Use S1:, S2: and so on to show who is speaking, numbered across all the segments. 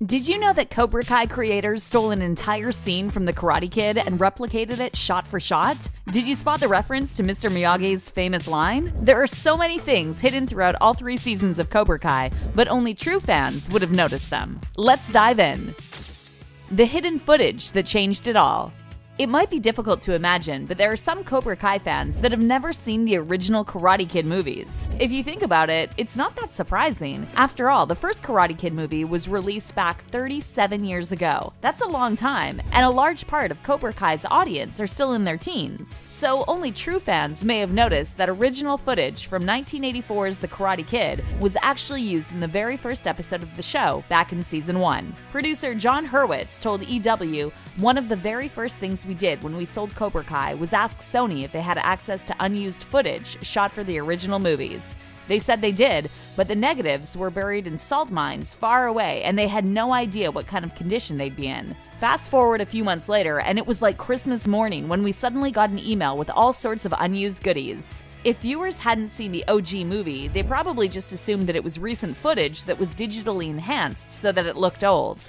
S1: Did you know that Cobra Kai creators stole an entire scene from The Karate Kid and replicated it shot for shot? Did you spot the reference to Mr. Miyagi's famous line? There are so many things hidden throughout all 3 seasons of Cobra Kai, but only true fans would have noticed them. Let's dive in. The hidden footage that changed it all. It might be difficult to imagine, but there are some Cobra Kai fans that have never seen the original Karate Kid movies. If you think about it, it's not that surprising. After all, the first Karate Kid movie was released back 37 years ago. That's a long time, and a large part of Cobra Kai's audience are still in their teens. So only true fans may have noticed that original footage from 1984's The Karate Kid was actually used in the very first episode of the show back in season 1. Producer John Hurwitz told EW, "One of the very first things we did when we sold Cobra Kai was ask Sony if they had access to unused footage shot for the original movies. They said they did, but the negatives were buried in salt mines far away and they had no idea what kind of condition they'd be in." Fast forward a few months later, and it was like Christmas morning when we suddenly got an email with all sorts of unused goodies. If viewers hadn't seen the OG movie, they probably just assumed that it was recent footage that was digitally enhanced so that it looked old.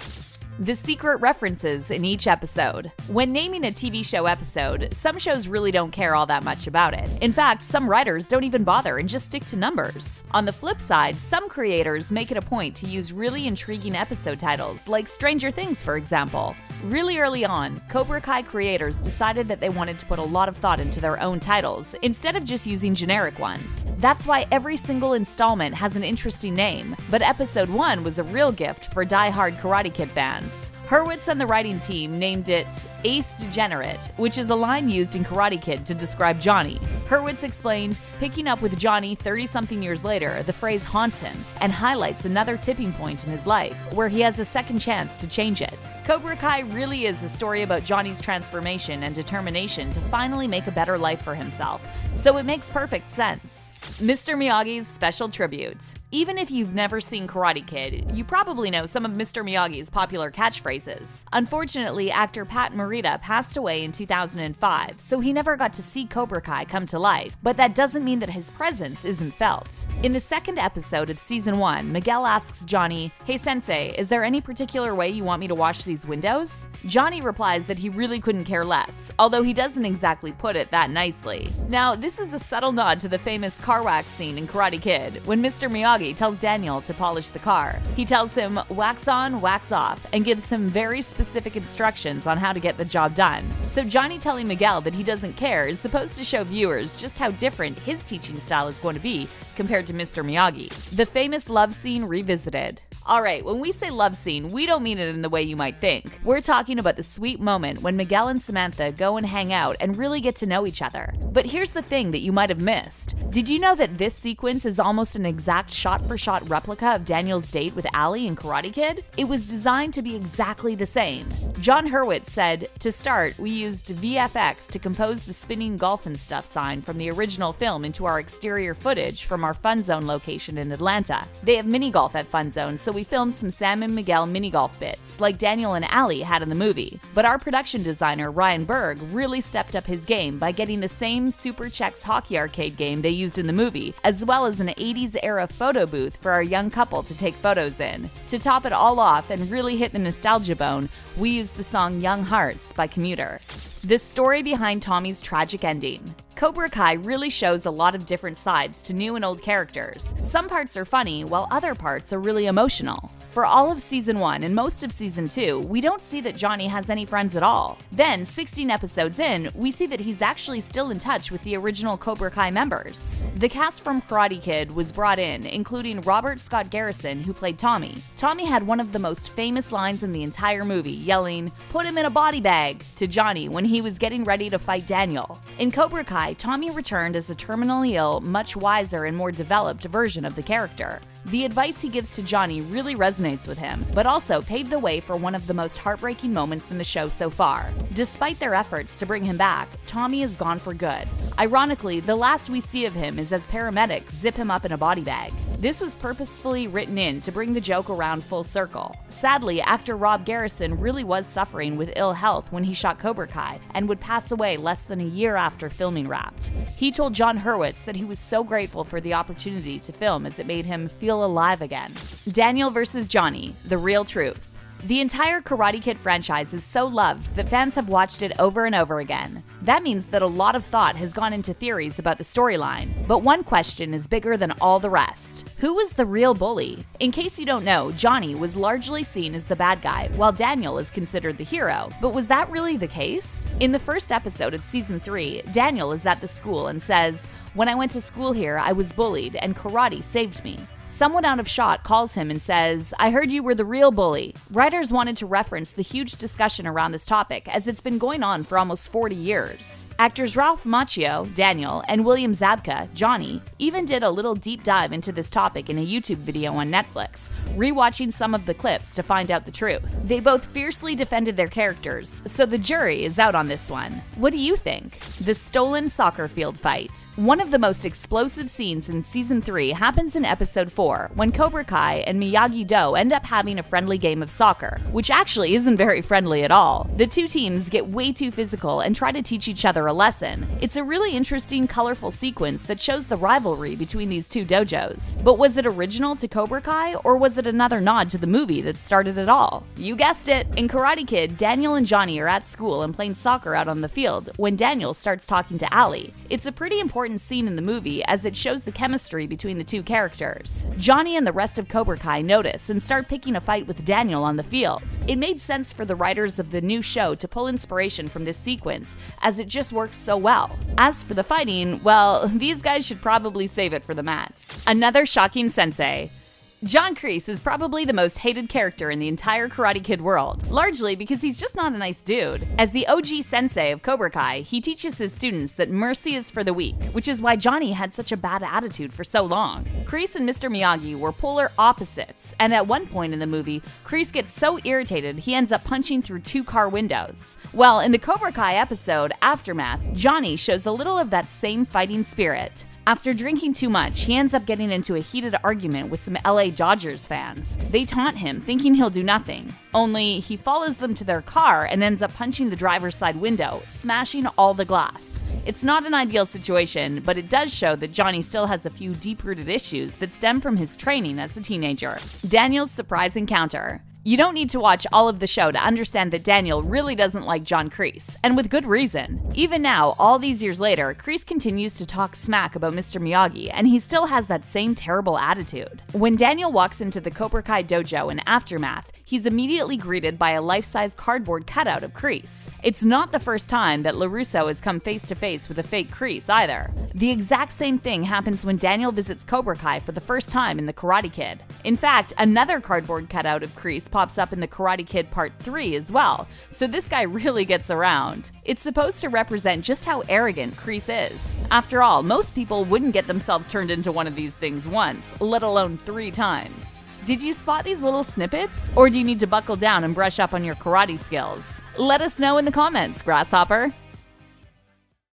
S1: The secret references in each episode. When naming a TV show episode, some shows really don't care all that much about it. In fact, some writers don't even bother and just stick to numbers. On the flip side, some creators make it a point to use really intriguing episode titles, like Stranger Things, for example. Really early on, Cobra Kai creators decided that they wanted to put a lot of thought into their own titles, instead of just using generic ones. That's why every single installment has an interesting name, but Episode 1 was a real gift for die-hard Karate Kid fans. Hurwitz and the writing team named it Ace Degenerate, which is a line used in Karate Kid to describe Johnny. Hurwitz explained, picking up with Johnny 30-something years later, the phrase haunts him and highlights another tipping point in his life, where he has a second chance to change it. Cobra Kai really is a story about Johnny's transformation and determination to finally make a better life for himself, so it makes perfect sense. Mr. Miyagi's special tribute. Even if you've never seen Karate Kid, you probably know some of Mr. Miyagi's popular catchphrases. Unfortunately, actor Pat Morita passed away in 2005, so he never got to see Cobra Kai come to life, but that doesn't mean that his presence isn't felt. In the second episode of season 1, Miguel asks Johnny, "Hey sensei, is there any particular way you want me to wash these windows?" Johnny replies that he really couldn't care less, although he doesn't exactly put it that nicely. Now, this is a subtle nod to the famous car wax scene in Karate Kid, when Mr. Miyagi tells Daniel to polish the car. He tells him wax on, wax off, and gives him very specific instructions on how to get the job done. So Johnny telling Miguel that he doesn't care is supposed to show viewers just how different his teaching style is going to be compared to Mr. Miyagi. The famous love scene revisited. Alright, when we say love scene, we don't mean it in the way you might think. We're talking about the sweet moment when Miguel and Samantha go and hang out and really get to know each other. But here's the thing that you might have missed. Did you know that this sequence is almost an exact shot-for-shot replica of Daniel's date with Ali in Karate Kid? It was designed to be exactly the same. John Hurwitz said, "To start, we used VFX to compose the spinning golf and stuff sign from the original film into our exterior footage from our Fun Zone location in Atlanta. They have mini golf at Fun Zone, so we filmed some Sam and Miguel mini golf bits, like Daniel and Ali had in the movie. But our production designer, Ryan Berg, really stepped up his game by getting the same Super Chex hockey arcade game they used in the movie, as well as an 80s-era photo booth for our young couple to take photos in. To top it all off and really hit the nostalgia bone, we used the song Young Hearts by Commuter." The story behind Tommy's tragic ending. Cobra Kai really shows a lot of different sides to new and old characters. Some parts are funny, while other parts are really emotional. For all of Season 1 and most of Season 2, we don't see that Johnny has any friends at all. Then, 16 episodes in, we see that he's actually still in touch with the original Cobra Kai members. The cast from Karate Kid was brought in, including Robert Scott Garrison, who played Tommy. Tommy had one of the most famous lines in the entire movie, yelling, "Put him in a body bag," to Johnny when he was getting ready to fight Daniel. In Cobra Kai, Tommy returned as a terminally ill, much wiser and more developed version of the character. The advice he gives to Johnny really resonates with him, but also paved the way for one of the most heartbreaking moments in the show so far. Despite their efforts to bring him back, Tommy is gone for good. Ironically, the last we see of him is as paramedics zip him up in a body bag. This was purposefully written in to bring the joke around full circle. Sadly, actor Rob Garrison really was suffering with ill health when he shot Cobra Kai and would pass away less than a year after filming wrapped. He told John Hurwitz that he was so grateful for the opportunity to film as it made him feel alive again. Daniel versus Johnny, the real truth. The entire Karate Kid franchise is so loved that fans have watched it over and over again. That means that a lot of thought has gone into theories about the storyline, but one question is bigger than all the rest. Who was the real bully? In case you don't know, Johnny was largely seen as the bad guy, while Daniel is considered the hero. But was that really the case? In the first episode of Season 3, Daniel is at the school and says, "When I went to school here, I was bullied, and karate saved me." Someone out of shot calls him and says, "I heard you were the real bully." Writers wanted to reference the huge discussion around this topic as it's been going on for almost 40 years. Actors Ralph Macchio, Daniel, and William Zabka, Johnny, even did a little deep dive into this topic in a YouTube video on Netflix, rewatching some of the clips to find out the truth. They both fiercely defended their characters, so the jury is out on this one. What do you think? The stolen soccer field fight. One of the most explosive scenes in Season 3 happens in Episode 4, when Cobra Kai and Miyagi-Do end up having a friendly game of soccer, which actually isn't very friendly at all. The two teams get way too physical and try to teach each other a lesson. It's a really interesting, colorful sequence that shows the rivalry between these two dojos. But was it original to Cobra Kai, or was it another nod to the movie that started it all? You guessed it! In Karate Kid, Daniel and Johnny are at school and playing soccer out on the field when Daniel starts talking to Ali. It's a pretty important scene in the movie as it shows the chemistry between the two characters. Johnny and the rest of Cobra Kai notice and start picking a fight with Daniel on the field. It made sense for the writers of the new show to pull inspiration from this sequence, as it just works so well. As for the fighting, well, these guys should probably save it for the mat. Another shocking sensei. John Kreese is probably the most hated character in the entire Karate Kid world, largely because he's just not a nice dude. As the OG sensei of Cobra Kai, he teaches his students that mercy is for the weak, which is why Johnny had such a bad attitude for so long. Kreese and Mr. Miyagi were polar opposites, and at one point in the movie, Kreese gets so irritated he ends up punching through 2 car windows. Well, in the Cobra Kai episode, Aftermath, Johnny shows a little of that same fighting spirit. After drinking too much, he ends up getting into a heated argument with some LA Dodgers fans. They taunt him, thinking he'll do nothing. Only, he follows them to their car and ends up punching the driver's side window, smashing all the glass. It's not an ideal situation, but it does show that Johnny still has a few deep-rooted issues that stem from his training as a teenager. Daniel's surprise encounter. You don't need to watch all of the show to understand that Daniel really doesn't like John Kreese, and with good reason. Even now, all these years later, Kreese continues to talk smack about Mr. Miyagi, and he still has that same terrible attitude. When Daniel walks into the Cobra Kai dojo in Aftermath, he's immediately greeted by a life-size cardboard cutout of Kreese. It's not the first time that LaRusso has come face-to-face with a fake Kreese either. The exact same thing happens when Daniel visits Cobra Kai for the first time in The Karate Kid. In fact, another cardboard cutout of Kreese pops up in The Karate Kid Part 3 as well, so this guy really gets around. It's supposed to represent just how arrogant Kreese is. After all, most people wouldn't get themselves turned into one of these things once, let alone 3 times. Did you spot these little snippets? Or do you need to buckle down and brush up on your karate skills? Let us know in the comments, Grasshopper!